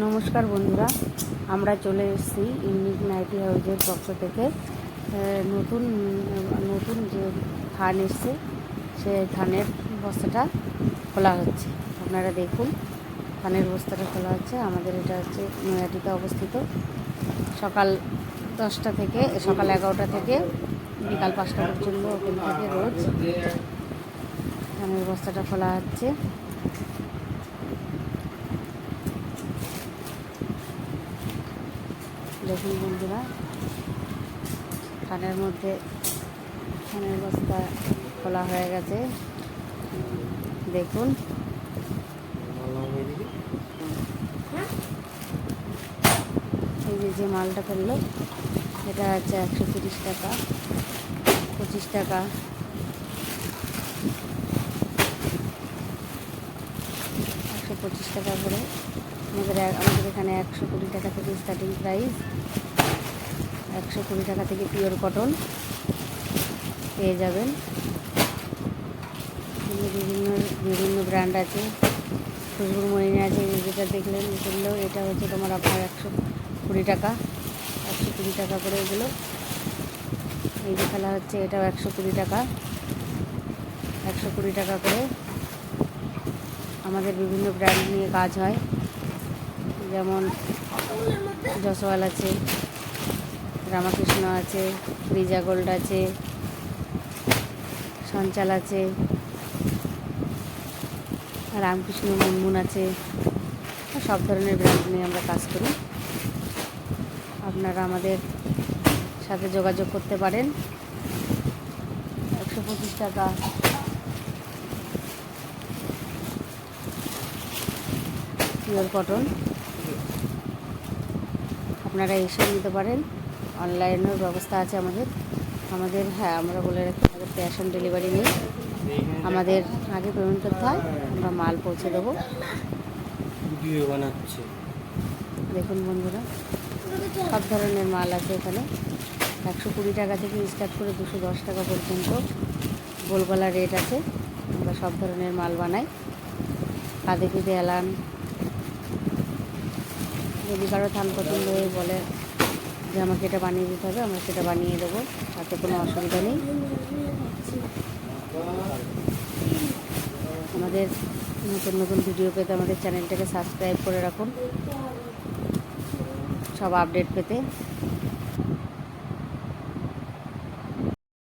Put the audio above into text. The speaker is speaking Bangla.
নমস্কার বন্ধুরা, আমরা চলে এসেছি ইউনিক নাইটি হাউজের পক্ষ থেকে নতুন নতুন যে থান এসছে সে থানের বস্তাটা খোলা হচ্ছে। আপনারা দেখুন, থানের বস্তাটা খোলা হচ্ছে। আমাদের এটা হচ্ছে নৈহাটিতে অবস্থিত। সকাল 10টা থেকে সকাল 11টা থেকে বিকাল 5টা পর্যন্ত ওপেন থাকে রোজ। থানের বস্তাটা খোলা হচ্ছে। দেখুন বন্ধুরা, থানের মধ্যে থানের বস্তা খোলা হয়ে গেছে। দেখুন, এই যে মালটা ফেললো এটা হচ্ছে 130 টাকা, 25 টাকা, 125 টাকা করে। আমাদের এখানে 120 টাকা থেকে স্টার্টিং প্রাইস। 120 টাকা থেকে পিওর কটন পেয়ে যাবেন। বিভিন্ন ব্র্যান্ড আছে। খুশবুর মরিনে আছে, যেটা দেখলেন এগুলো, এটা হচ্ছে তোমার আপনার 120 টাকা, 120 টাকা করে এগুলো। এই যে খেলা হচ্ছে, এটাও 120 টাকা, 120 টাকা করে। আমাদের বিভিন্ন ব্র্যান্ড নিয়ে কাজ হয়, যেমন জসওয়াল আছে, রামাকৃষ্ণ আছে, রিজা গোল্ড আছে, সঞ্চাল আছে, রামকৃষ্ণ মুনমুন আছে। সব ধরনের ব্র্যান্ড নিয়ে আমরা কাজ করি। আপনারা আমাদের সাথে যোগাযোগ করতে পারেন। 125 টাকা, পিওর কটন। আপনারা এসে নিতে পারেন। অনলাইনের ব্যবস্থা আছে আমাদের হ্যাঁ, আমরা বলে রাখি, আমাদের ক্যাশ অন ডেলিভারি নেই। আমাদের আগে পেমেন্ট করতে হয়, আমরা মাল পৌঁছে দেবো। দেখুন বন্ধুরা, সব ধরনের মাল আছে এখানে। 120 টাকা থেকে স্টার্ট করে 210 টাকা পর্যন্ত গোলগলা রেট আছে। আমরা সব ধরনের মাল বানাই। কাঁধে পিঠে এলান, যদি কারো থান পছন্দ হয়ে বলে যে আমাকে এটা বানিয়ে দিতে হবে, আমরা সেটা বানিয়ে দেবো, তাতে কোনো অসুবিধা নেই। আমাদের নতুন নতুন ভিডিও পেতে আমাদের চ্যানেলটাকে সাবস্ক্রাইব করে রাখুন, সব আপডেট পেতে।